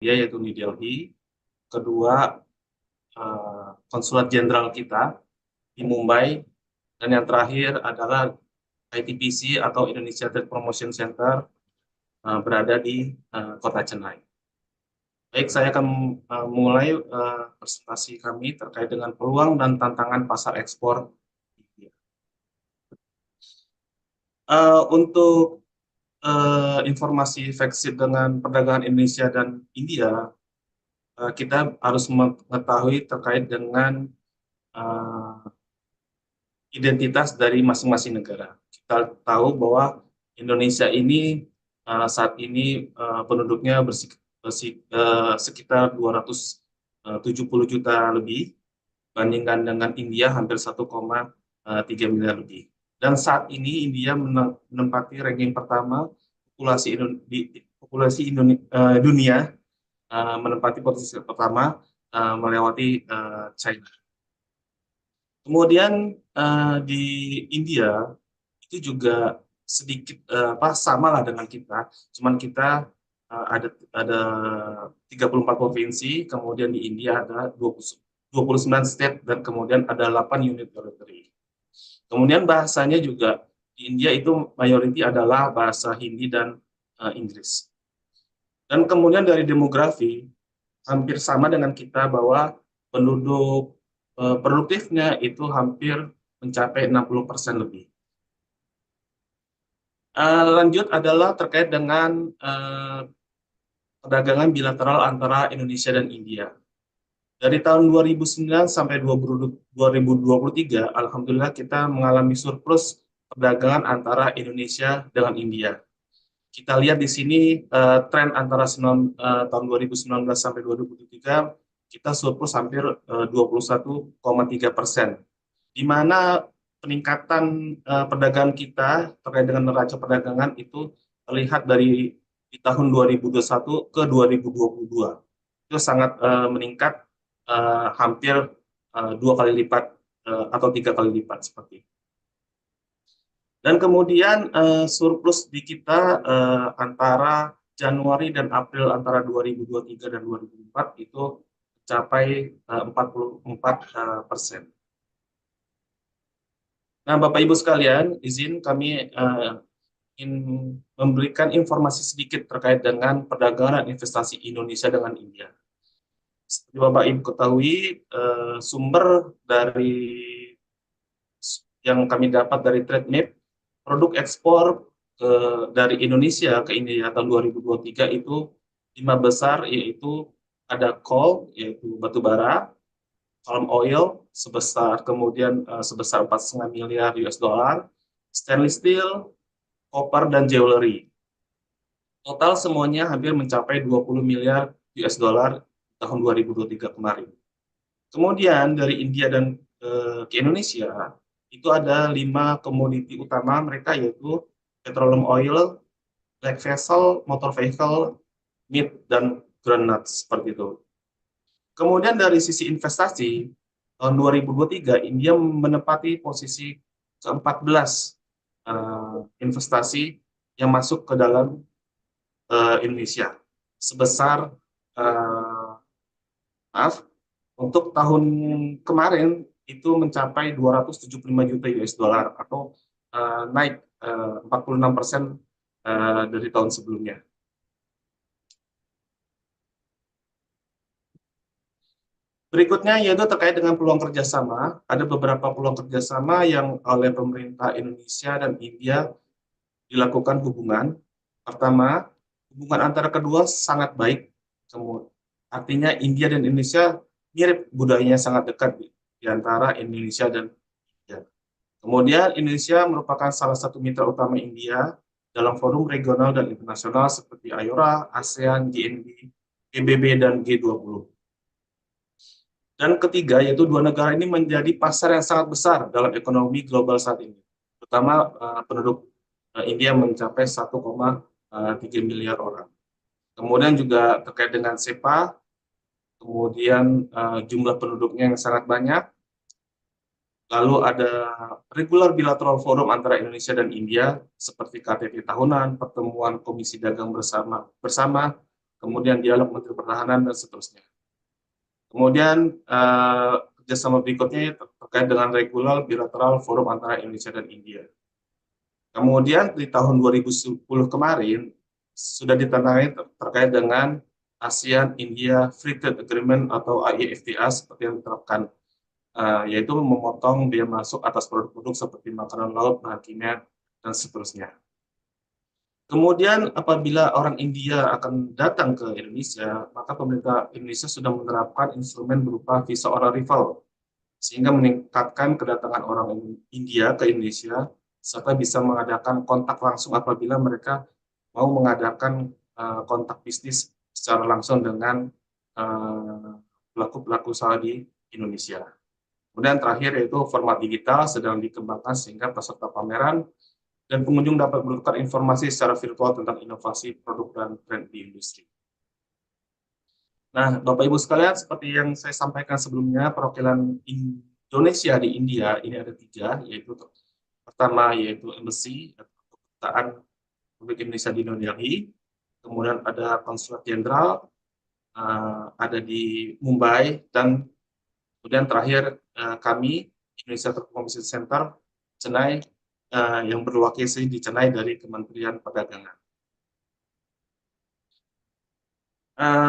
yaitu New Delhi, kedua konsulat jenderal kita di Mumbai, dan yang terakhir adalah ITPC atau Indonesia Trade Promotion Center berada di kota Chennai. Baik, saya akan mulai presentasi kami terkait dengan peluang dan tantangan pasar ekspor. Untuk informasi vaksin dengan perdagangan Indonesia dan India, kita harus mengetahui terkait dengan identitas dari masing-masing negara. Kita tahu bahwa Indonesia ini saat ini penduduknya sekitar 270 juta lebih, bandingkan dengan India hampir 1,3 miliar lebih. Dan saat ini India menempati ranking pertama populasi dunia, menempati posisi pertama melewati China. Kemudian di India itu juga sedikit sama lah dengan kita, cuman kita ada 34 provinsi, kemudian di India ada 29 state, dan kemudian ada 8 unit territory. Kemudian bahasanya juga di India itu mayoriti adalah bahasa Hindi dan Inggris. Dan kemudian dari demografi hampir sama dengan kita, bahwa penduduk produktifnya itu hampir mencapai 60% lebih. Lanjut adalah terkait dengan perdagangan bilateral antara Indonesia dan India. Dari tahun 2009 sampai 2023, alhamdulillah kita mengalami surplus perdagangan antara Indonesia dengan India. Kita lihat di sini tren antara tahun 2019 sampai 2023, kita surplus hampir 21,3%, di mana peningkatan perdagangan kita terkait dengan neraca perdagangan itu terlihat dari di tahun 2021 ke 2022. Itu sangat meningkat hampir 2 kali lipat atau 3 kali lipat seperti itu. Dan kemudian surplus di kita antara Januari dan April antara 2023 dan 2024 itu mencapai 44%. Nah, Bapak Ibu sekalian, izin kami ingin memberikan informasi sedikit terkait dengan perdagangan dan investasi Indonesia dengan India. Seperti Bapak Ibu ketahui, sumber dari yang kami dapat dari TradeMap, produk ekspor dari Indonesia ke India tahun 2023 itu 5 besar, yaitu ada coal, yaitu batu bara, palm oil kemudian sebesar 4,5 miliar US dollar, stainless steel, copper, dan jewelry. Total semuanya hampir mencapai 20 miliar US dollar tahun 2023 kemarin. Kemudian dari India dan ke Indonesia itu ada 5 komoditi utama mereka, yaitu petroleum oil, black vessel, motor vehicle, meat, dan groundnut, seperti itu. Kemudian dari sisi investasi, tahun 2023 India menempati posisi ke-14 investasi yang masuk ke dalam Indonesia, sebesar untuk tahun kemarin itu mencapai 275 juta US dollar, atau naik 46% dari tahun sebelumnya. Berikutnya yaitu terkait dengan peluang kerjasama. Ada beberapa peluang kerjasama yang oleh pemerintah Indonesia dan India dilakukan hubungan. Pertama, hubungan antara kedua sangat baik. Artinya India dan Indonesia mirip, budayanya sangat dekat di antara Indonesia dan India. Kemudian Indonesia merupakan salah satu mitra utama India dalam forum regional dan internasional seperti IORA, ASEAN, GNB, PBB, dan G20. Dan ketiga, yaitu dua negara ini menjadi pasar yang sangat besar dalam ekonomi global saat ini. Terutama penduduk India mencapai 1,3 miliar orang. Kemudian juga terkait dengan SEPA, kemudian jumlah penduduknya yang sangat banyak. Lalu ada regular bilateral forum antara Indonesia dan India, seperti KTT tahunan, pertemuan Komisi Dagang bersama, kemudian dialog Menteri Pertahanan, dan seterusnya. Kemudian kerjasama berikutnya terkait dengan regular bilateral forum antara Indonesia dan India. Kemudian di tahun 2010 kemarin sudah ditandatangani terkait dengan ASEAN India Free Trade Agreement atau AIFTA seperti yang diterapkan, yaitu memotong biaya masuk atas produk-produk seperti makanan laut, bahan kimia, dan seterusnya. Kemudian apabila orang India akan datang ke Indonesia, maka pemerintah Indonesia sudah menerapkan instrumen berupa visa on arrival, sehingga meningkatkan kedatangan orang India ke Indonesia, serta bisa mengadakan kontak langsung apabila mereka mau mengadakan kontak bisnis secara langsung dengan pelaku-pelaku usaha di Indonesia. Kemudian terakhir yaitu format digital sedang dikembangkan sehingga peserta pameran dan pengunjung dapat bertukar informasi secara virtual tentang inovasi produk dan tren di industri. Nah, Bapak Ibu sekalian, seperti yang saya sampaikan sebelumnya, perwakilan Indonesia di India ini ada 3, yaitu pertama yaitu embassy atau kedutaan Republik Indonesia di New Delhi, kemudian ada konsulat jenderal ada di Mumbai, dan kemudian terakhir kami Indonesia Trade Center Chennai yang berlokasi di Chennai dari Kementerian Perdagangan.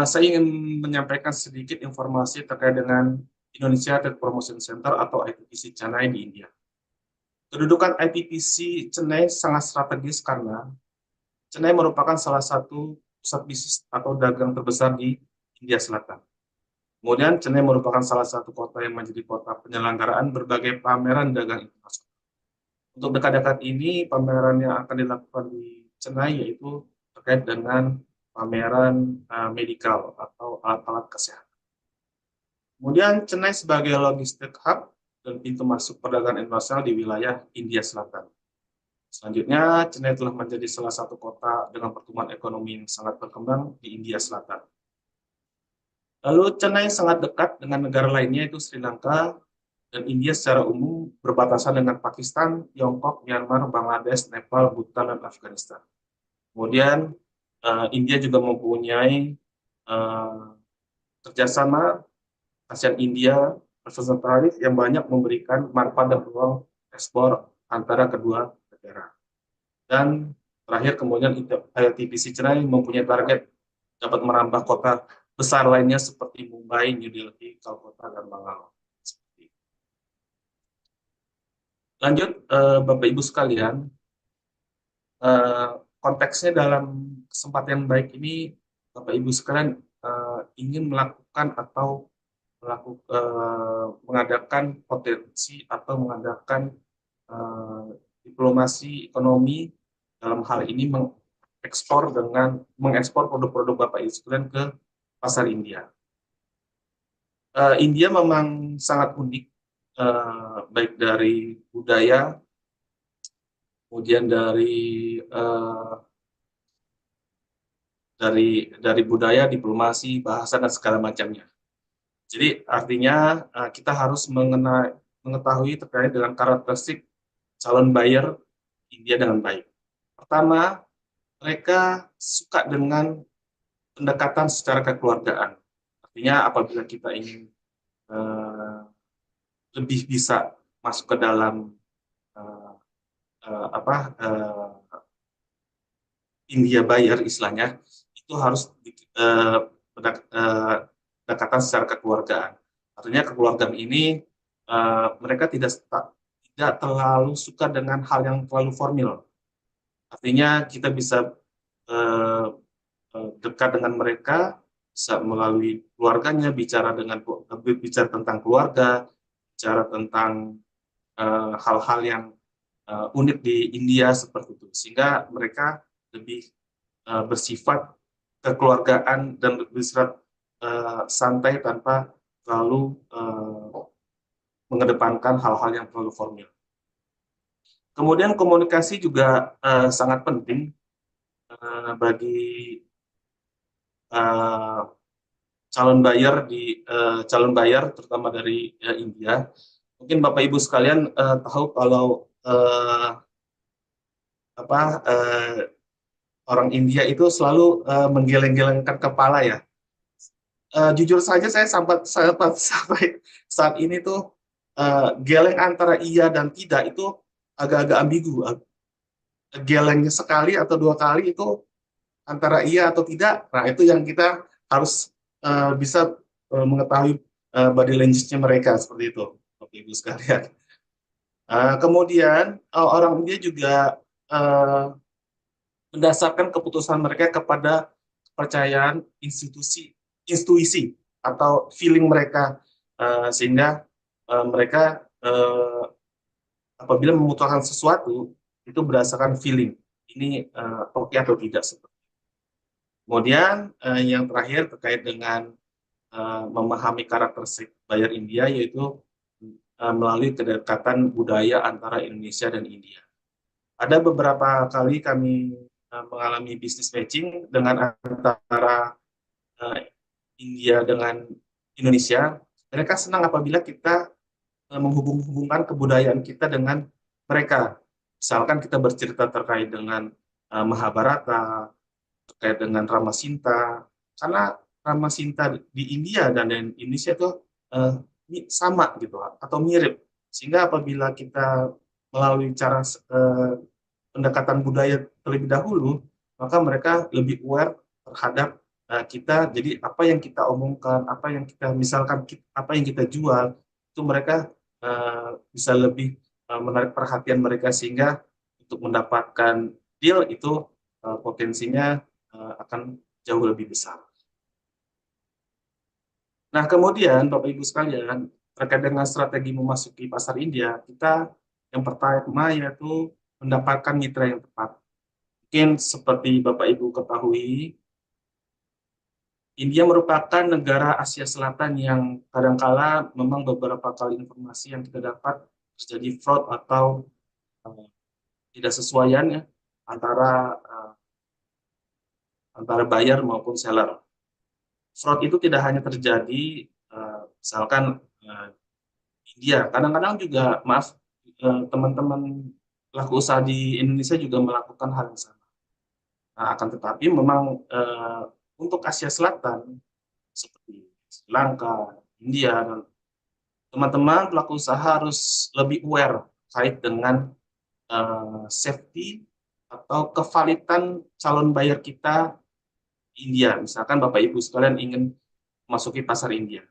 Saya ingin menyampaikan sedikit informasi terkait dengan Indonesia Trade Promotion Center atau ITPC Chennai di India. Kedudukan ITPC Chennai sangat strategis karena Chennai merupakan salah satu pusat bisnis atau dagang terbesar di India Selatan. Kemudian Chennai merupakan salah satu kota yang menjadi kota penyelenggaraan berbagai pameran dagang internasional. Untuk dekat-dekat ini, pameran yang akan dilakukan di Chennai yaitu terkait dengan pameran medikal atau alat-alat kesehatan. Kemudian Chennai sebagai logistik hub dan pintu masuk perdagangan internasional di wilayah India Selatan. Selanjutnya, Chennai telah menjadi salah satu kota dengan pertumbuhan ekonomi yang sangat berkembang di India Selatan. Lalu Chennai sangat dekat dengan negara lainnya yaitu Sri Lanka, dan India secara umum berbatasan dengan Pakistan, Tiongkok, Myanmar, Bangladesh, Nepal, Bhutan, dan Afghanistan. Kemudian India juga mempunyai kerjasama ASEAN India representatif yang banyak memberikan manfaat dan peluang ekspor antara kedua negara. Dan terakhir kemudian ITPC Chennai mempunyai target dapat merambah kota besar lainnya seperti Mumbai, New Delhi, Calcutta, dan Bangalore. Lanjut, Bapak Ibu sekalian, konteksnya dalam kesempatan baik ini, Bapak Ibu sekalian ingin melakukan atau mengadakan potensi atau mengadakan diplomasi ekonomi dalam hal ini mengekspor produk-produk Bapak Ibu sekalian ke pasar India. India memang sangat unik, baik dari budaya, kemudian dari budaya, diplomasi, bahasa, dan segala macamnya. Jadi artinya kita harus mengetahui terkait dengan karakteristik calon buyer India dengan baik. Pertama, mereka suka dengan pendekatan secara kekeluargaan. Artinya apabila kita ingin lebih bisa masuk ke dalam India buyer istilahnya, itu harus pendekatan secara kekeluargaan. Artinya kekeluargaan ini mereka tidak terlalu suka dengan hal yang terlalu formal. Artinya kita bisa dekat dengan mereka, bisa melalui keluarganya, bicara tentang keluarga, bicara tentang hal-hal yang unik di India seperti itu, sehingga mereka lebih bersifat kekeluargaan dan bersifat santai tanpa terlalu mengedepankan hal-hal yang terlalu formal. Kemudian komunikasi juga sangat penting bagi calon buyer terutama dari India. Mungkin Bapak Ibu sekalian tahu kalau orang India itu selalu menggeleng-gelengkan kepala ya. Jujur saja saya sampai saat ini tuh geleng antara iya dan tidak itu agak-agak ambigu. Gelengnya sekali atau dua kali itu antara iya atau tidak. Nah, itu yang kita harus bisa mengetahui body language-nya mereka seperti itu, Bapak Ibu sekalian. Kemudian orang India juga uh, mendasarkan keputusan mereka kepada kepercayaan intuisi atau feeling mereka, sehingga mereka apabila memutuskan sesuatu itu berdasarkan feeling ini oke atau tidak. Kemudian yang terakhir terkait dengan memahami karakteristik buyer India, yaitu melalui kedekatan budaya antara Indonesia dan India. Ada beberapa kali kami mengalami bisnis matching dengan antara India dengan Indonesia. Mereka senang apabila kita menghubung-hubungkan kebudayaan kita dengan mereka. Misalkan kita bercerita terkait dengan Mahabharata, terkait dengan Ramasinta, karena Ramasinta di India dan di Indonesia itu uh, sama gitu atau mirip, sehingga apabila kita melalui cara pendekatan budaya terlebih dahulu, maka mereka lebih aware terhadap kita. Jadi apa yang kita omongkan, apa yang kita misalkan, apa yang kita jual, itu mereka bisa lebih menarik perhatian mereka, sehingga untuk mendapatkan deal itu potensinya akan jauh lebih besar. Nah, kemudian Bapak Ibu sekalian, terkait dengan strategi memasuki pasar India, kita yang pertama yaitu mendapatkan mitra yang tepat. Mungkin seperti Bapak Ibu ketahui, India merupakan negara Asia Selatan yang kadangkala memang beberapa kali informasi yang kita dapat terjadi fraud atau tidak sesuaian ya, antara buyer maupun seller. Fraud itu tidak hanya terjadi misalkan India, kadang-kadang juga maaf teman-teman pelaku usaha di Indonesia juga melakukan hal yang sama. Nah, akan tetapi memang untuk Asia Selatan seperti Sri Lanka, India, dan teman-teman pelaku usaha harus lebih aware terkait dengan safety atau kevalitan calon buyer kita di India. Misalkan Bapak Ibu sekalian ingin memasuki pasar India.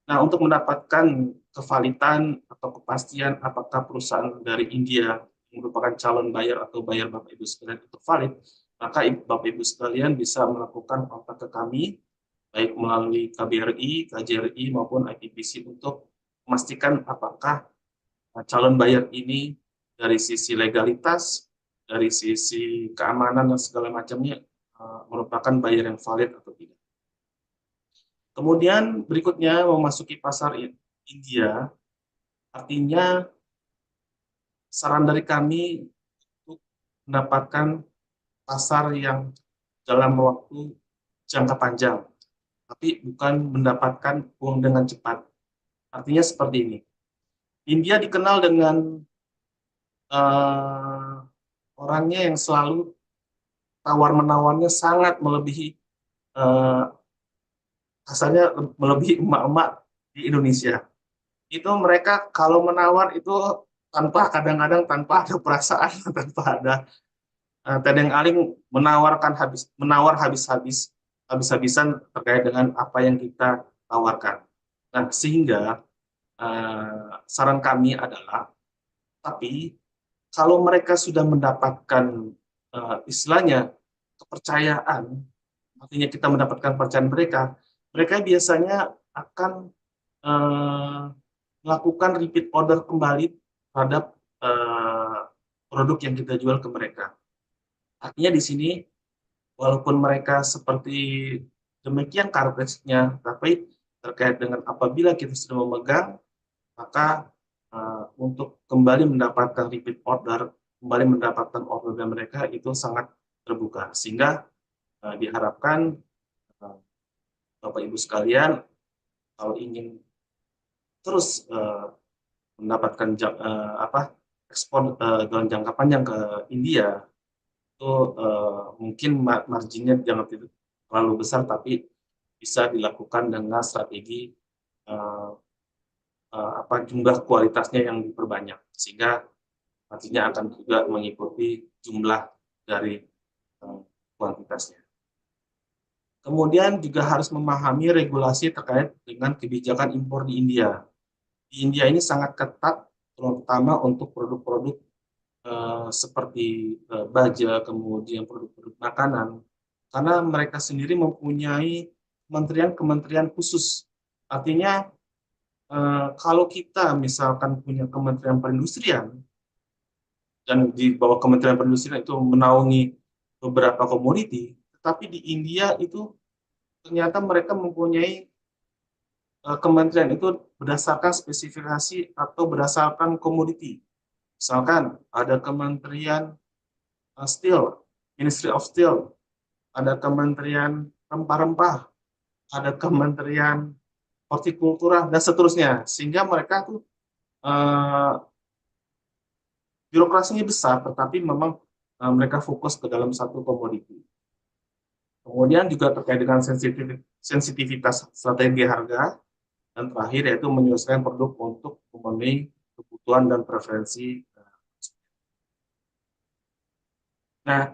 Nah, untuk mendapatkan kevalitan atau kepastian apakah perusahaan dari India yang merupakan calon buyer atau buyer Bapak Ibu sekalian itu valid, maka Bapak Ibu sekalian bisa melakukan kontak ke kami, baik melalui KBRI, KJRI, maupun ITPC untuk memastikan apakah calon buyer ini dari sisi legalitas, dari sisi keamanan dan segala macamnya merupakan buyer yang valid atau tidak. Kemudian berikutnya memasuki pasar India, artinya saran dari kami untuk mendapatkan pasar yang dalam waktu jangka panjang, tapi bukan mendapatkan uang dengan cepat. Artinya seperti ini. India dikenal dengan uh, orangnya yang selalu tawar-menawarnya sangat melebihi, uh, kasarnya melebihi emak-emak di Indonesia. Itu mereka kalau menawar itu kadang-kadang tanpa ada perasaan, tanpa ada tedeng aling, menawar habis-habisan terkait dengan apa yang kita tawarkan. Nah, sehingga saran kami adalah, tapi kalau mereka sudah mendapatkan istilahnya kepercayaan, artinya kita mendapatkan kepercayaan mereka, mereka biasanya akan melakukan repeat order kembali terhadap produk yang kita jual ke mereka. Artinya di sini, walaupun mereka seperti demikian karakteristiknya, tapi terkait dengan apabila kita sudah memegang, maka untuk kembali mendapatkan repeat order, kembali mendapatkan order dari mereka itu sangat terbuka. Sehingga diharapkan Bapak Ibu sekalian, kalau ingin terus mendapatkan ekspor dalam jangka panjang ke India, itu itu mungkin marginnya jangan terlalu besar, tapi bisa dilakukan dengan strategi jumlah kualitasnya yang diperbanyak, sehingga artinya akan juga mengikuti jumlah dari kuantitasnya. Kemudian juga harus memahami regulasi terkait dengan kebijakan impor di India. Di India ini sangat ketat, terutama untuk produk-produk seperti baja, kemudian produk-produk makanan, karena mereka sendiri mempunyai kementerian-kementerian khusus. Artinya, kalau kita misalkan punya kementerian perindustrian, dan di bawah kementerian perindustrian itu menaungi beberapa komoditi, tetapi di India itu ternyata mereka mempunyai kementerian itu berdasarkan spesifikasi atau berdasarkan komoditi. Misalkan ada kementerian steel, Ministry of Steel, ada kementerian rempah-rempah, ada kementerian hortikultura, dan seterusnya. Sehingga mereka tuh birokrasinya besar, tetapi memang mereka fokus ke dalam satu komoditi. Kemudian juga terkait dengan sensitivitas strategi harga, dan terakhir yaitu menyelesaikan produk untuk memenuhi kebutuhan dan preferensi. Nah,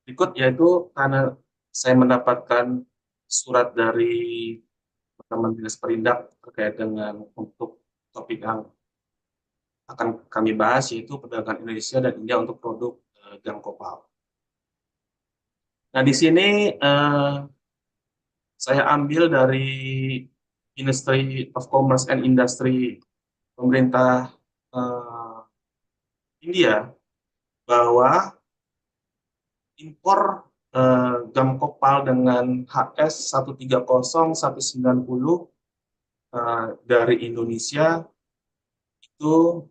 berikut yaitu karena saya mendapatkan surat dari teman Dinas Perindak terkait dengan untuk topik yang akan kami bahas, yaitu perdagangan Indonesia dan India untuk produk gam kopal. Nah, di sini saya ambil dari Ministry of Commerce and Industry pemerintah India, bahwa impor gam kopal dengan HS 130-190 dari Indonesia itu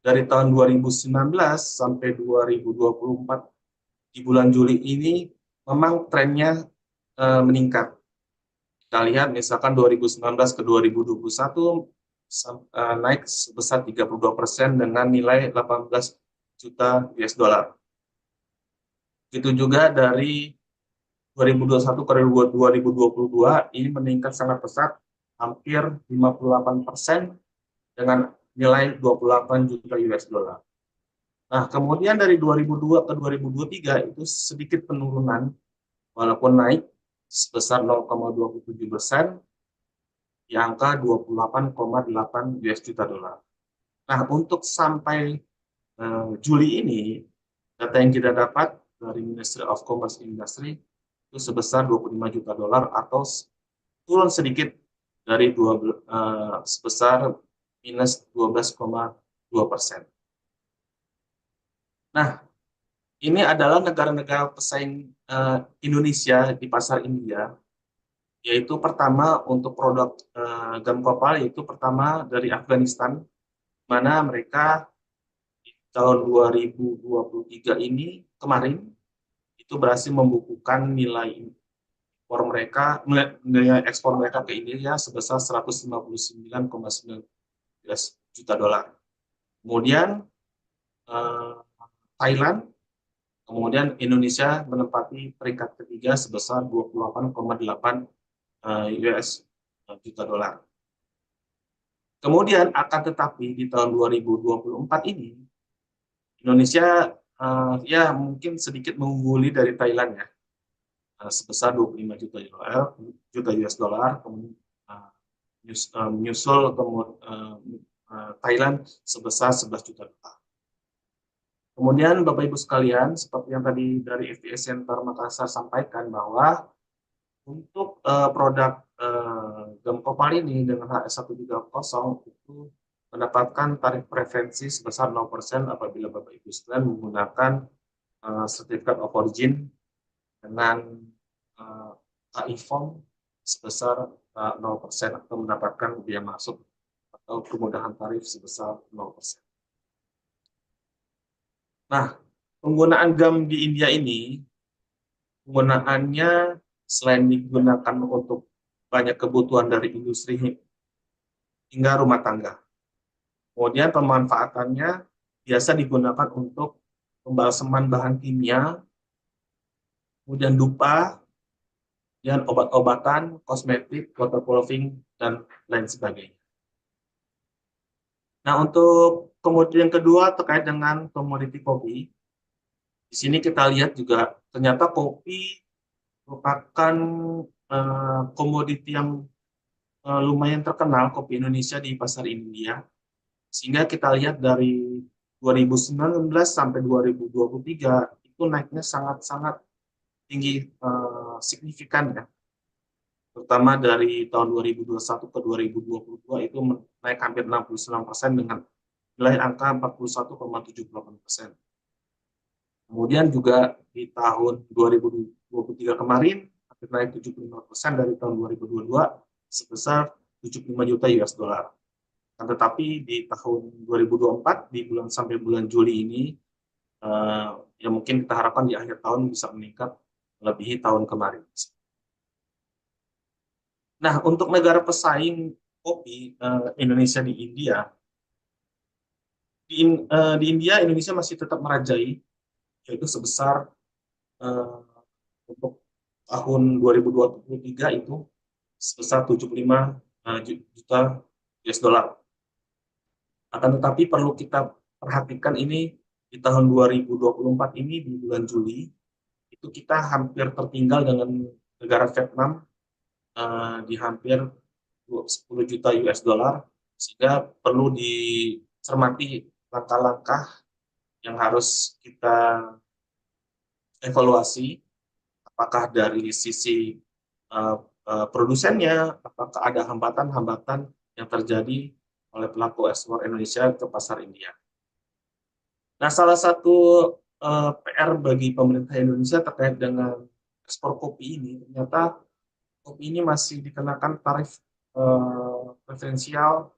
dari tahun 2019 sampai 2024 di bulan Juli ini memang trennya meningkat. Kita lihat misalkan 2019 ke 2021 naik sebesar 32% dengan nilai 18 juta US dollar. Itu juga dari 2021 ke 2022 ini meningkat sangat pesat, hampir 58% dengan nilai 28 juta US dollar. Nah, kemudian dari 2002 ke 2023 itu sedikit penurunan, walaupun naik sebesar 0,27% di angka 28,8 US juta dolar. Nah, untuk sampai Juli ini, data yang kita dapat dari Ministry of Commerce and Industry itu sebesar 25 juta dolar atau turun sedikit dari sebesar minus 12,2%. Nah, ini adalah negara-negara pesaing Indonesia di pasar India, yaitu pertama untuk produk gam kopal, yaitu pertama dari Afghanistan, mana mereka di tahun 2023 ini kemarin itu berhasil membukukan nilai ekspor mereka ke India sebesar 159,9 juta dolar. Kemudian Thailand, kemudian Indonesia menempati peringkat ketiga sebesar 28,8 US juta dolar. Kemudian akan tetapi di tahun 2024 ini Indonesia ya mungkin sedikit mengungguli dari Thailand ya, sebesar 25 juta US dollar, kemudian menyusul Thailand sebesar 11 juta dolar. Kemudian Bapak Ibu sekalian, seperti yang tadi dari FTS Center Makassar sampaikan, bahwa untuk produk gam kopal ini dengan HS130 itu mendapatkan tarif preferensi sebesar 0% apabila Bapak Ibu sekalian menggunakan sertifikat of origin dengan AI form sebesar 0% atau mendapatkan biaya masuk atau kemudahan tarif sebesar 0%. Nah, penggunaan gam di India ini, penggunaannya selain digunakan untuk banyak kebutuhan dari industri hingga rumah tangga. Kemudian pemanfaatannya biasa digunakan untuk pembalseman bahan kimia, kemudian dupa, dan obat-obatan, kosmetik, waterproofing, dan lain sebagainya. Nah, untuk komoditi yang kedua terkait dengan komoditi kopi, di sini kita lihat juga ternyata kopi merupakan komoditi yang lumayan terkenal, kopi Indonesia di pasar India. Sehingga kita lihat dari 2019 sampai 2023 itu naiknya sangat-sangat tinggi, signifikan ya. Terutama dari tahun 2021 ke 2022 itu naik hampir 69% dengan nilai angka 41,78%. Kemudian juga di tahun 2023 kemarin hampir naik 75% dari tahun 2022 sebesar 75 juta US dollar. Tetapi di tahun 2024 di bulan sampai bulan Juli ini ya mungkin kita harapkan di akhir tahun bisa meningkat melebihi tahun kemarin. Nah, untuk negara pesaing kopi Indonesia di India, di India Indonesia masih tetap merajai, yaitu sebesar untuk tahun 2023 itu sebesar 75 juta US dollar. Akan tetapi perlu kita perhatikan ini di tahun 2024 ini di bulan Juli itu kita hampir tertinggal dengan negara Vietnam di hampir 10 juta US dollar, sehingga perlu dicermati langkah-langkah yang harus kita evaluasi, apakah dari sisi produsennya, apakah ada hambatan-hambatan yang terjadi oleh pelaku ekspor Indonesia ke pasar India. Nah, salah satu PR bagi pemerintah Indonesia terkait dengan ekspor kopi ini, ternyata kopi ini masih dikenakan tarif preferensial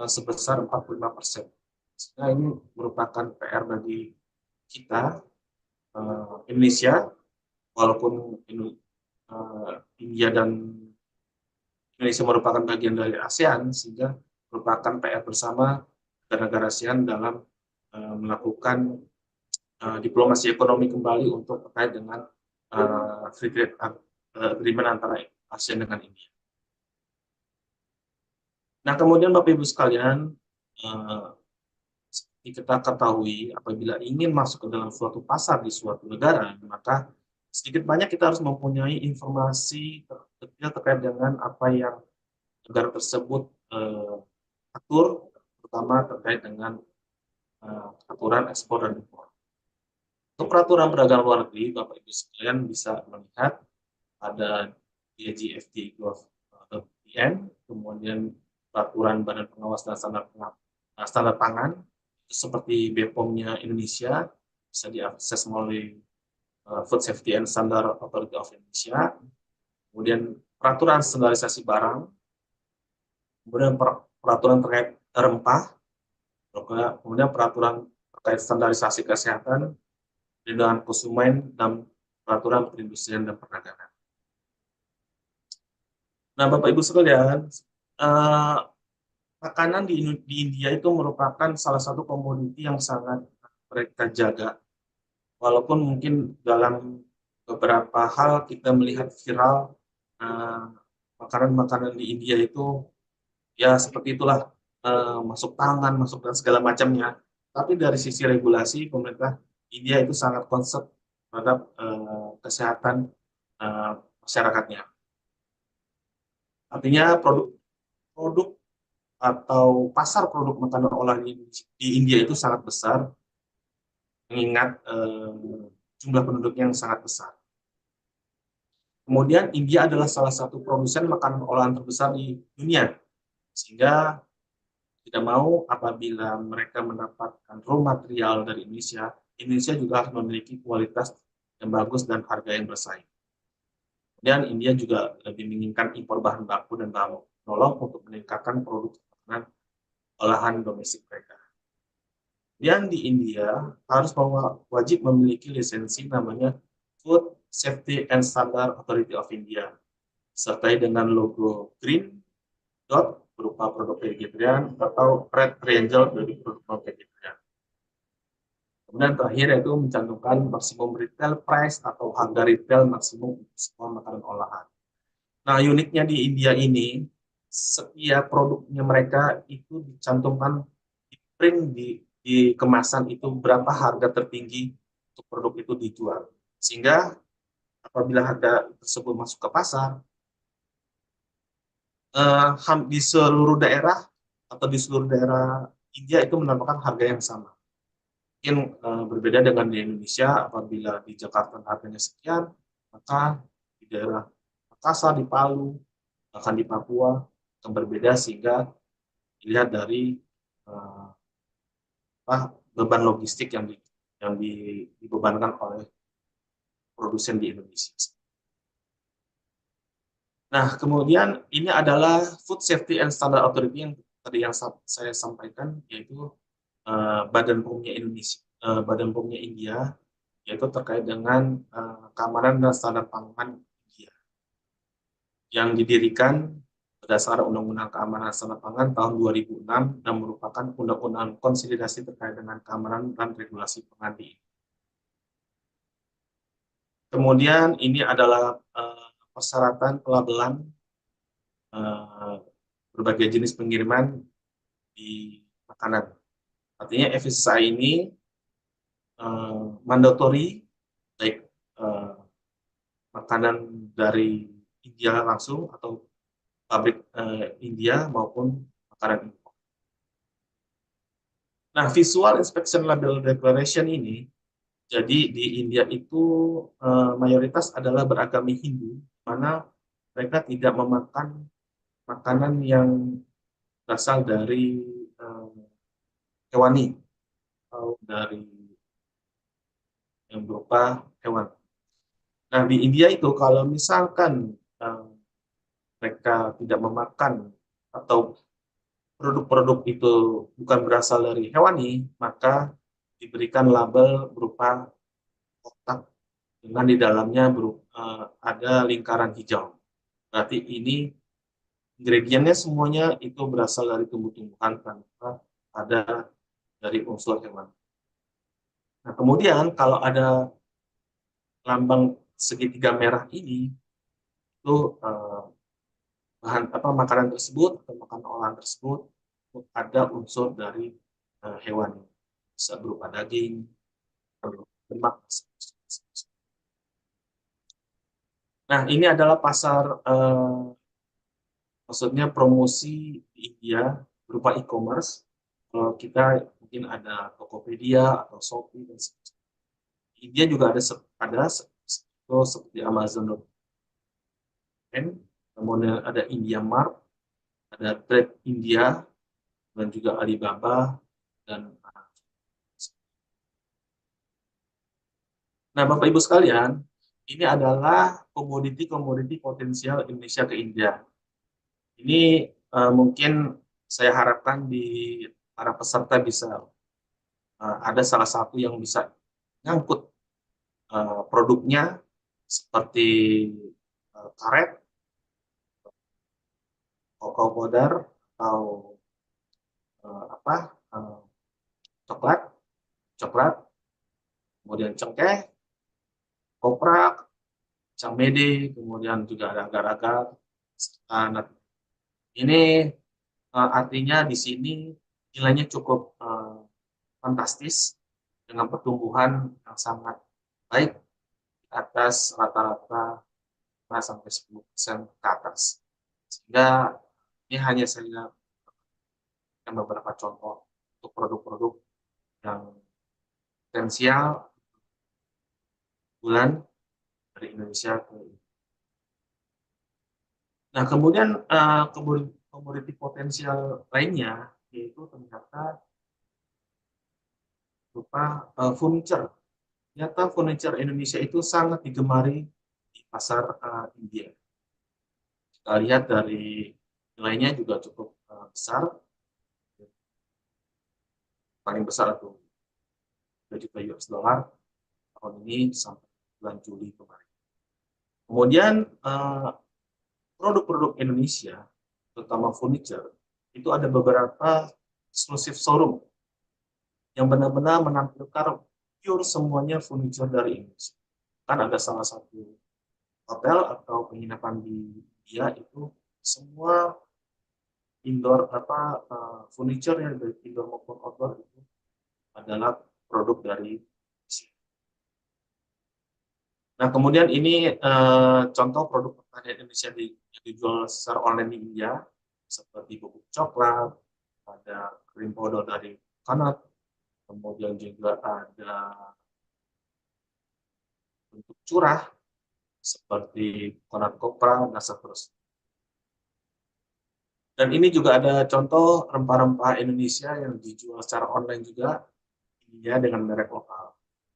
sebesar 45%. Sehingga ini merupakan PR bagi kita, Indonesia, walaupun India dan Indonesia merupakan bagian dari ASEAN, sehingga merupakan PR bersama negara-negara ASEAN dalam melakukan diplomasi ekonomi kembali untuk terkait dengan free trade agreement antara ASEAN dengan India. Nah, kemudian Bapak Ibu sekalian, seperti kita ketahui, apabila ingin masuk ke dalam suatu pasar di suatu negara, maka sedikit banyak kita harus mempunyai informasi detail terkait dengan apa yang negara tersebut atur, terutama terkait dengan aturan ekspor dan impor. Untuk peraturan perdagangan luar negeri, Bapak Ibu sekalian bisa melihat ada DGFTA.in, kemudian peraturan Badan Pengawas dan Standar Pangan, itu seperti BPOM-nya Indonesia, bisa diakses melalui Food Safety and Standard Authority of Indonesia, kemudian peraturan standarisasi barang, kemudian peraturan terkait rempah, kemudian peraturan terkait standarisasi kesehatan, perlindungan konsumen, dan peraturan perindustrian dan perdagangan. Nah, Bapak Ibu sekalian, makanan di India itu merupakan salah satu komoditi yang sangat mereka jaga. Walaupun mungkin dalam beberapa hal kita melihat viral makanan-makanan di India itu ya seperti itulah, masuk tangan, masuk dan segala macamnya. Tapi dari sisi regulasi, pemerintah India itu sangat concern terhadap kesehatan masyarakatnya. Artinya produk atau pasar produk makanan olahan di India itu sangat besar, mengingat jumlah penduduk yang sangat besar. Kemudian India adalah salah satu produsen makanan olahan terbesar di dunia, sehingga tidak mau apabila mereka mendapatkan raw material dari Indonesia, Indonesia juga harus memiliki kualitas yang bagus dan harga yang bersaing. Dan India juga lebih menginginkan impor bahan baku dan bahan penolong untuk meningkatkan produk makanan olahan domestik mereka. Dan di India harus wajib memiliki lisensi namanya Food Safety and Standard Authority of India, disertai dengan logo green dot berupa produk vegetarian atau red triangle dari produk non vegetarian. Kemudian terakhir yaitu mencantumkan maksimum retail price atau harga retail maksimum untuk semua makanan olahan. Nah, uniknya di India ini, setiap produknya mereka itu dicantumkan di print di kemasan itu berapa harga tertinggi untuk produk itu dijual. Sehingga apabila harga tersebut masuk ke pasar, di seluruh daerah atau di seluruh daerah India itu mendapatkan harga yang sama. Mungkin berbeda dengan di Indonesia, apabila di Jakarta harganya sekian, maka di daerah Makassar, di Palu, bahkan di Papua akan berbeda, sehingga dilihat dari uh, beban logistik yang dibebankan oleh produsen di Indonesia. Nah, kemudian ini adalah Food Safety and Standard Authority yang tadi yang saya sampaikan, yaitu Badan POM-nya Indonesia, Badan POM-nya India, yaitu terkait dengan keamanan dan standar pangan India, yang didirikan berdasarkan Undang-Undang Keamanan Standar Pangan tahun 2006 dan merupakan undang-undang konsolidasi terkait dengan keamanan dan regulasi pangan di India. Kemudian ini adalah persyaratan pelabelan berbagai jenis pengiriman di makanan. Artinya FSSAI ini mandatori, baik makanan dari India langsung atau pabrik India maupun makanan impor. Nah, Visual Inspection Label Declaration ini, jadi di India itu mayoritas adalah beragama Hindu, mana mereka tidak memakan makanan yang berasal dari hewani atau dari yang berupa hewan. Nah, di India itu kalau misalkan mereka tidak memakan atau produk-produk itu bukan berasal dari hewani, maka diberikan label berupa kotak dengan di dalamnya ada lingkaran hijau. Berarti ini ingredientnya semuanya itu berasal dari tumbuh-tumbuhan tanpa ada dari unsur hewan. Nah, kemudian kalau ada lambang segitiga merah ini, itu bahan makanan tersebut atau makanan olahan tersebut ada unsur dari hewan, bisa berupa daging, lemak. Nah, ini adalah pasar, maksudnya promosi di India berupa e-commerce. Kalau kita mungkin ada Tokopedia atau Shopee dan sebagainya. India juga ada seperti Amazon.com, kemudian ada India Mart, ada Trade India, dan juga Alibaba, dan nah, Bapak Ibu sekalian, ini adalah komoditi-komoditi potensial Indonesia ke India. Ini mungkin saya harapkan di para peserta bisa ada salah satu yang bisa nyangkut produknya seperti karet, kakao powder, atau coklat, coklat, kemudian cengkeh, koprak, cangmede, kemudian juga ada agar-agar. Nah, ini artinya di sini nilainya cukup fantastis dengan pertumbuhan yang sangat baik di atas rata-rata 5-10% ke atas. Sehingga ini hanya saya beberapa contoh untuk produk-produk yang potensial bulan dari Indonesia ke. Nah, kemudian komoditi potensial lainnya yaitu ternyata berupa furniture. Ternyata furniture Indonesia itu sangat digemari di pasar India. Kita lihat dari nilainya juga cukup besar, paling besar itu 2 juta US dollar tahun ini sampai bulan Juli kemarin. Kemudian produk-produk Indonesia, terutama furniture, itu ada beberapa eksklusif showroom yang benar-benar menampilkan pure semuanya furniture dari Indonesia. Kan ada salah satu hotel atau penginapan di India itu semua indoor furniture yang dari indoor maupun outdoor itu adalah produk dari Indonesia. Nah, kemudian ini contoh produk pertanian Indonesia yang dijual secara online di India, seperti bubuk coklat, ada krim powder dari coconut, kemudian juga ada bentuk curah, seperti coconut copra, dan seterusnya. Dan ini juga ada contoh rempah-rempah Indonesia yang dijual secara online juga, ya, dengan merek lokal.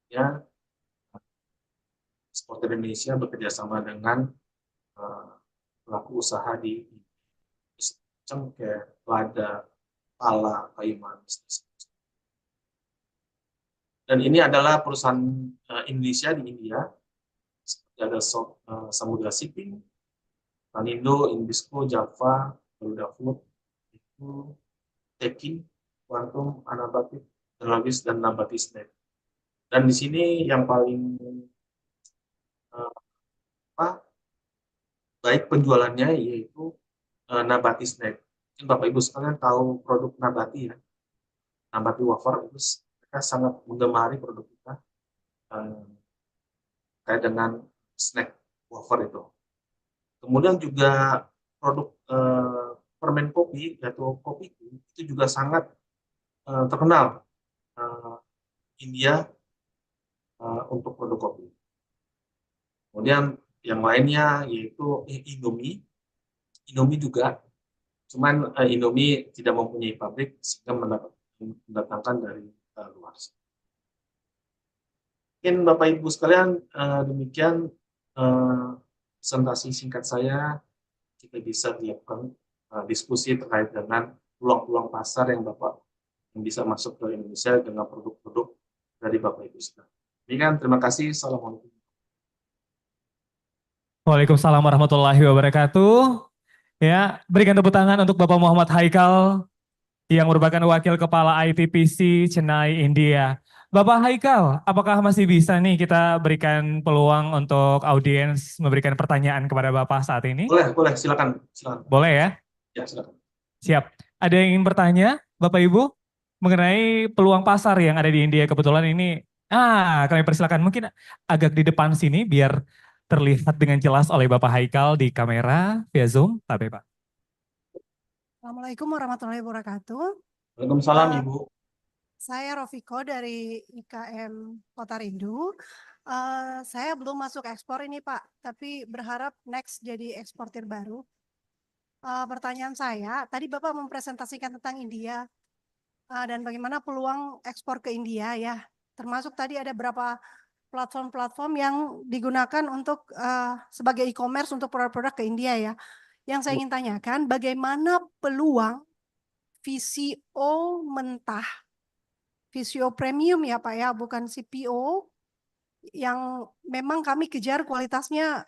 Ya, eksportir Indonesia bekerjasama dengan pelaku usaha di cengkeh, lada, pala, kayu manis. Dan ini adalah perusahaan Indonesia di India, seperti ada Samudra Shipping, Tanindo, Indisco, Java, Garuda Food, itu Tekin, Quantum, Anabatic, Terlogis, dan Nabati Snack. Dan di sini yang paling baik penjualannya yaitu Nabati Snack. Mungkin Bapak Ibu sekalian tahu produk Nabati ya, Nabati Wafer itu mereka sangat menggemari produk kita terkait dengan snack wafer itu. Kemudian juga produk permen kopi yaitu kopi itu juga sangat terkenal India untuk produk kopi. Kemudian yang lainnya yaitu Indomie. Indomie juga, cuman Indomie tidak mempunyai pabrik sehingga mendatangkan dari luar. Mungkin Bapak Ibu sekalian demikian presentasi singkat saya. Kita bisa dilakukan diskusi terkait dengan peluang-peluang pasar yang bisa masuk ke Indonesia dengan produk-produk dari Bapak Ibu sekalian. Demikian, terima kasih. Assalamualaikum. Waalaikumsalam warahmatullahi wabarakatuh. Ya, berikan tepuk tangan untuk Bapak Muhammad Haikal yang merupakan Wakil Kepala ITPC Chennai, India. Bapak Haikal, apakah masih bisa nih kita berikan peluang untuk audiens memberikan pertanyaan kepada Bapak saat ini? Boleh, silakan. Boleh ya? Ya, silakan. Siap. Ada yang ingin bertanya, Bapak Ibu, mengenai peluang pasar yang ada di India? Kebetulan ini, kami persilakan mungkin agak di depan sini biar terlihat dengan jelas oleh Bapak Haikal di kamera via Zoom. Tapi Pak. Assalamualaikum warahmatullahi wabarakatuh. Waalaikumsalam, Ibu. Saya Rofiko dari IKM Kota Rindu. Saya belum masuk ekspor ini Pak, tapi berharap next jadi eksportir baru. Pertanyaan saya, tadi Bapak mempresentasikan tentang India dan bagaimana peluang ekspor ke India ya. Termasuk tadi ada beberapa platform-platform yang digunakan untuk sebagai e-commerce untuk produk-produk ke India ya. Yang saya ingin tanyakan, bagaimana peluang VCO mentah, VCO premium ya Pak ya, bukan CPO, yang memang kami kejar kualitasnya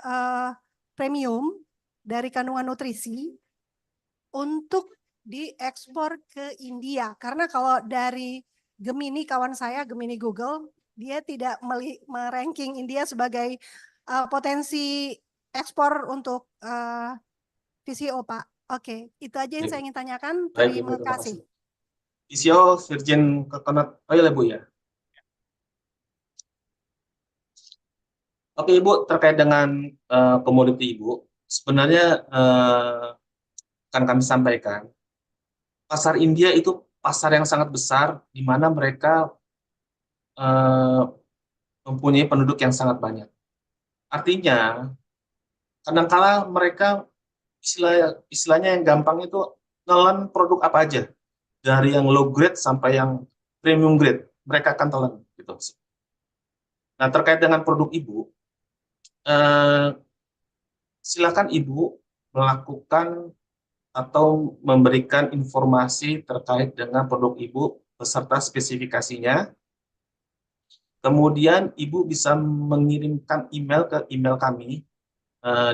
premium dari kandungan nutrisi untuk diekspor ke India. Karena kalau dari Gemini, kawan saya, Gemini Google, dia tidak meranking India sebagai potensi ekspor untuk VCO Pak. Oke, itu aja yang saya ingin tanyakan. Terima kasih. VCO Virgin Coconut Oil ya Bu ya? Oke Ibu, terkait dengan komoditi Ibu, sebenarnya akan kami sampaikan, pasar India itu pasar yang sangat besar, di mana mereka mempunyai penduduk yang sangat banyak. Artinya, kadangkala mereka istilahnya yang gampang itu nelan produk apa aja, dari yang low grade sampai yang premium grade, mereka akan telan gitu. Nah, terkait dengan produk Ibu, silakan Ibu melakukan atau memberikan informasi terkait dengan produk Ibu beserta spesifikasinya. Kemudian Ibu bisa mengirimkan email ke email kami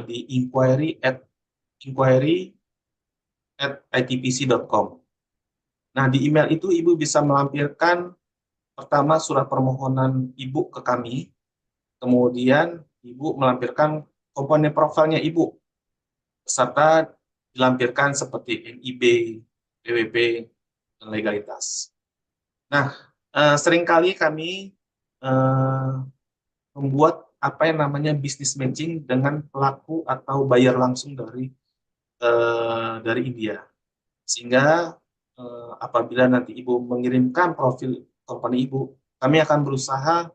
di inquiry@itpc.com. Nah, di email itu Ibu bisa melampirkan pertama surat permohonan Ibu ke kami, kemudian Ibu melampirkan komponen profilnya Ibu, serta dilampirkan seperti NIB, PWP, dan legalitas. Nah, seringkali kami membuat apa yang namanya business matching dengan pelaku atau buyer langsung dari India. Sehingga apabila nanti Ibu mengirimkan profil company Ibu, kami akan berusaha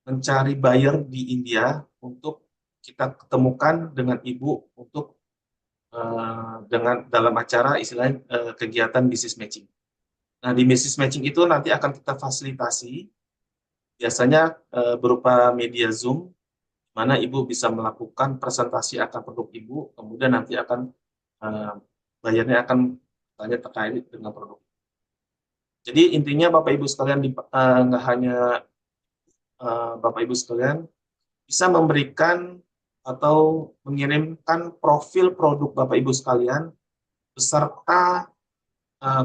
mencari buyer di India untuk kita ketemukan dengan Ibu untuk dengan dalam acara istilahnya kegiatan business matching. Nah, di business matching itu nanti akan kita fasilitasi biasanya berupa media Zoom, mana Ibu bisa melakukan presentasi akan produk Ibu, kemudian nanti akan bayarnya akan tanya terkait dengan produk. Jadi intinya Bapak Ibu sekalian, nggak hanya Bapak Ibu sekalian bisa memberikan atau mengirimkan profil produk Bapak Ibu sekalian beserta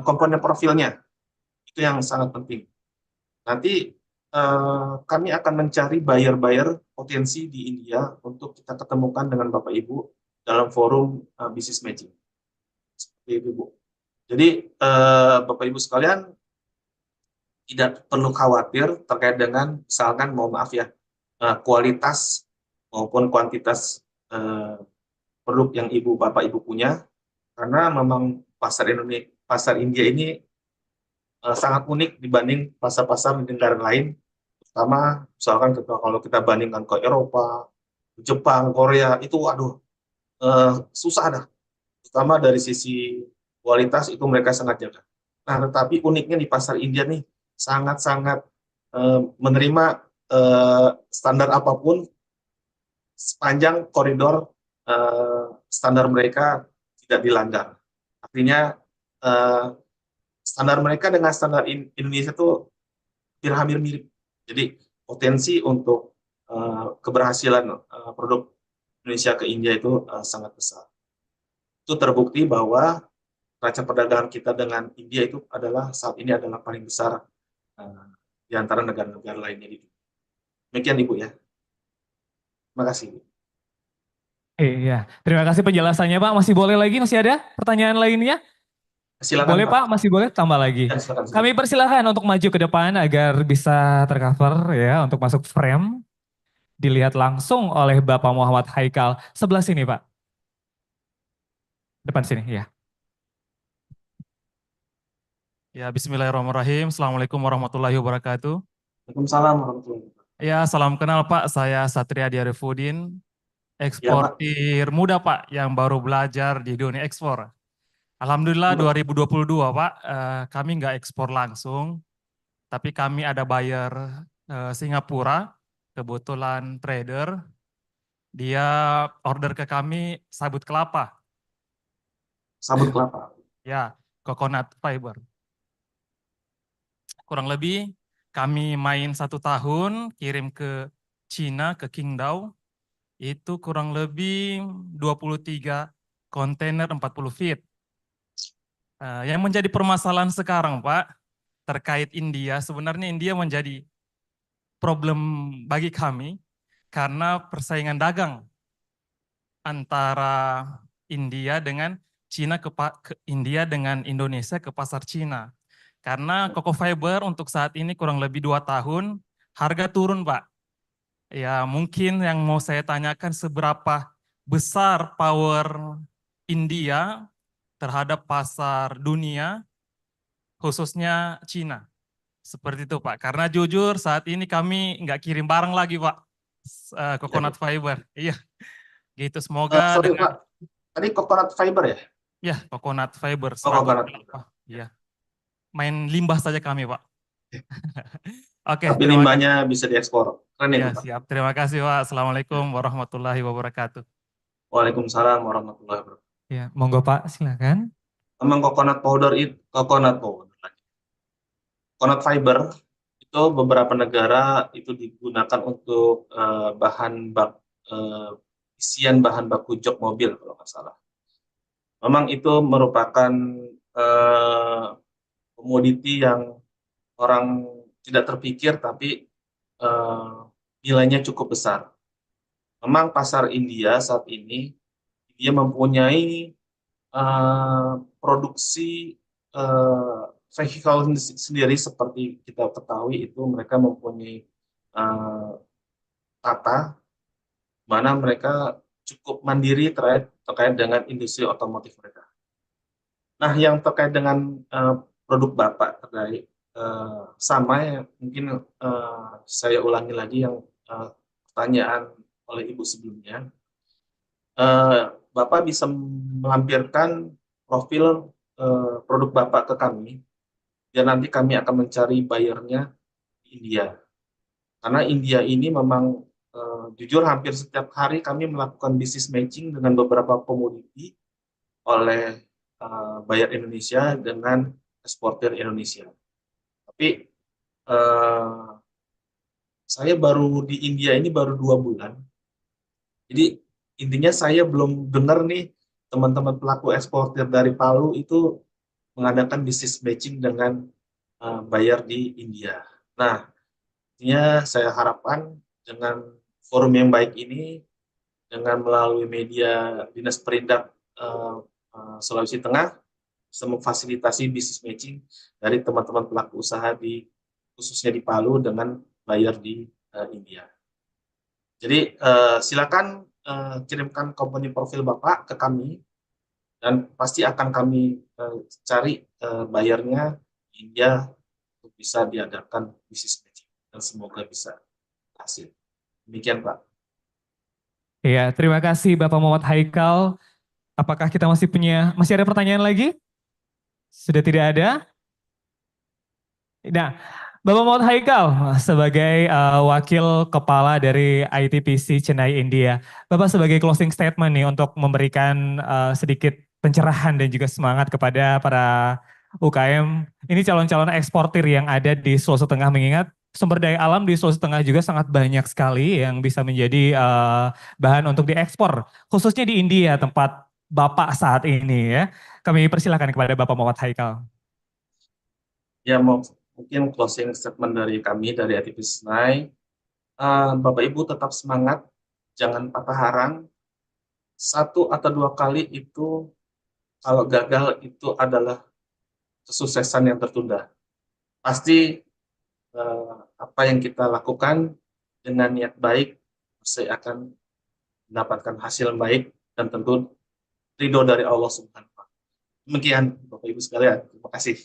komponen profilnya. Itu yang sangat penting. Nanti kami akan mencari buyer-buyer potensi di India untuk kita ketemukan dengan Bapak Ibu dalam forum business matching. Seperti itu, Bu. Jadi Bapak Ibu sekalian tidak perlu khawatir terkait dengan misalkan, mohon maaf ya, kualitas maupun kuantitas produk yang Bapak Ibu punya, karena memang pasar India ini sangat unik dibanding pasar-pasar di negara lain, terutama misalkan kalau kita bandingkan ke Eropa, Jepang, Korea, itu waduh susah dah, terutama dari sisi kualitas itu mereka sangat jaga. Nah, tetapi uniknya di pasar India nih sangat-sangat menerima standar apapun sepanjang koridor standar mereka tidak dilanggar. Artinya standar mereka dengan standar Indonesia itu hampir mirip. Jadi potensi untuk keberhasilan produk Indonesia ke India itu sangat besar. Itu terbukti bahwa neraca perdagangan kita dengan India itu saat ini adalah paling besar di antara negara-negara lainnya. Demikian Ibu ya. Terima kasih. Iya, terima kasih penjelasannya Pak. Masih boleh lagi? Masih ada pertanyaan lainnya? Silakan Boleh Pak. Pak, masih boleh tambah lagi. Ya, silakan. Kami persilahkan untuk maju ke depan agar bisa tercover ya, untuk masuk frame. Dilihat langsung oleh Bapak Muhammad Haikal. Sebelah sini Pak. Depan sini ya. Ya, bismillahirrahmanirrahim. Assalamualaikum warahmatullahi wabarakatuh. Waalaikumsalam warahmatullahi wabarakatuh. Ya, salam kenal Pak. Saya Satria Diarifudin, Ya, Pak. eksportir muda Pak, yang baru belajar di dunia ekspor. Alhamdulillah Pak. 2022 Pak, kami nggak ekspor langsung, tapi kami ada buyer Singapura, kebetulan trader, dia order ke kami sabut kelapa. Sabut kelapa. Ya, coconut fiber. Kurang lebih kami main 1 tahun, kirim ke Cina, ke Qingdao, itu kurang lebih 23 kontainer 40 feet. Yang menjadi permasalahan sekarang Pak, terkait India, sebenarnya India menjadi problem bagi kami, karena persaingan dagang antara India dengan Cina India dengan Indonesia ke pasar Cina. Karena Coco Fiber untuk saat ini kurang lebih 2 tahun, harga turun Pak. Ya mungkin yang mau saya tanyakan, seberapa besar power India terhadap pasar dunia, khususnya Cina. Seperti itu Pak, karena jujur saat ini kami nggak kirim barang lagi Pak, coconut fiber. Iya, gitu semoga Sorry dengan... Pak, tadi coconut fiber ya? Ya, coconut fiber, Coconut. Iya. Main limbah saja kami, Pak. Oke, Tapi terima limbahnya bisa diekspor. Keren kasih. Ya, Pak. siap. Terima kasih, Pak. Assalamualaikum warahmatullahi wabarakatuh. Waalaikumsalam warahmatullahi wabarakatuh. Ya, monggo Pak, silakan. Memang coconut fiber itu beberapa negara itu digunakan untuk isian bahan baku jok mobil kalau nggak salah. Memang itu merupakan komoditi yang orang tidak terpikir, tapi nilainya cukup besar. Memang pasar India saat ini, dia mempunyai produksi vehicle sendiri. Seperti kita ketahui itu mereka mempunyai Tata, mana mereka cukup mandiri terkait dengan industri otomotif mereka. Nah, yang terkait dengan produk Bapak terkait sama ya, mungkin saya ulangi lagi yang pertanyaan oleh Ibu sebelumnya. Bapak bisa melampirkan profil produk Bapak ke kami, dan nanti kami akan mencari buyernya di India. Karena India ini memang jujur hampir setiap hari kami melakukan business matching dengan beberapa komoditi oleh buyer Indonesia dengan eksportir Indonesia. Tapi saya baru di India ini baru 2 bulan. Jadi intinya saya belum dengar nih teman-teman pelaku eksportir dari Palu itu mengadakan business matching dengan buyer di India. Nah, intinya saya harapkan dengan forum yang baik ini, dengan melalui media Dinas Perindak Sulawesi Tengah, bisa memfasilitasi business matching dari teman-teman pelaku usaha khususnya di Palu dengan buyer di India. Jadi silakan kirimkan company profil Bapak ke kami, dan pasti akan kami cari buyernya di India untuk bisa diadakan business matching, dan semoga bisa hasil. Demikian Pak. Ya, terima kasih Bapak Muhammad Haikal. Apakah kita masih ada pertanyaan lagi? Sudah tidak ada? Nah, Bapak Muhammad Haikal sebagai wakil kepala dari ITPC Chennai India, Bapak sebagai closing statement nih untuk memberikan sedikit pencerahan dan juga semangat kepada para UKM, ini calon-calon eksportir yang ada di Sulawesi Tengah, mengingat sumber daya alam di Sulawesi Tengah juga sangat banyak sekali yang bisa menjadi bahan untuk diekspor, khususnya di India tempat Bapak saat ini ya. Kami persilakan kepada Bapak Muhammad Haikal. Ya, mungkin closing statement dari kami dari ITPC Chennai, Bapak Ibu tetap semangat, jangan patah harang. 1 atau 2 kali itu kalau gagal itu adalah kesuksesan yang tertunda. Pasti apa yang kita lakukan dengan niat baik, saya akan mendapatkan hasil yang baik dan tentu ridho dari Allah Subhanahu wa Ta'ala. Demikian Bapak Ibu sekalian, terima kasih.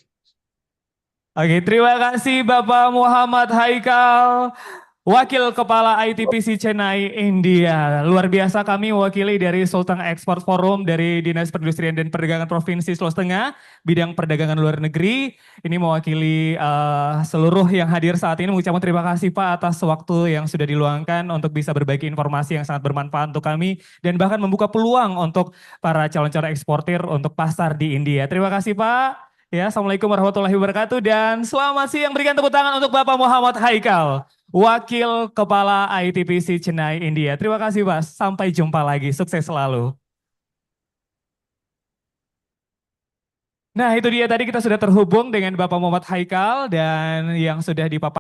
Oke, terima kasih Bapak Muhammad Haikal, Wakil Kepala ITPC Chennai India. Luar biasa, kami mewakili dari Sulteng Export Forum dari Dinas Perindustrian dan Perdagangan Provinsi Sulawesi Tengah, bidang perdagangan luar negeri. Ini mewakili seluruh yang hadir saat ini, mengucapkan terima kasih Pak atas waktu yang sudah diluangkan untuk bisa berbagi informasi yang sangat bermanfaat untuk kami dan bahkan membuka peluang untuk para calon-calon eksportir untuk pasar di India. Terima kasih Pak. Ya, Assalamualaikum warahmatullahi wabarakatuh dan selamat siang. Berikan tepuk tangan untuk Bapak Muhammad Haikal, Wakil Kepala ITPC Chennai India. Terima kasih Pak, sampai jumpa lagi, sukses selalu. Nah itu dia tadi kita sudah terhubung dengan Bapak Muhammad Haikal dan yang sudah dipaparkan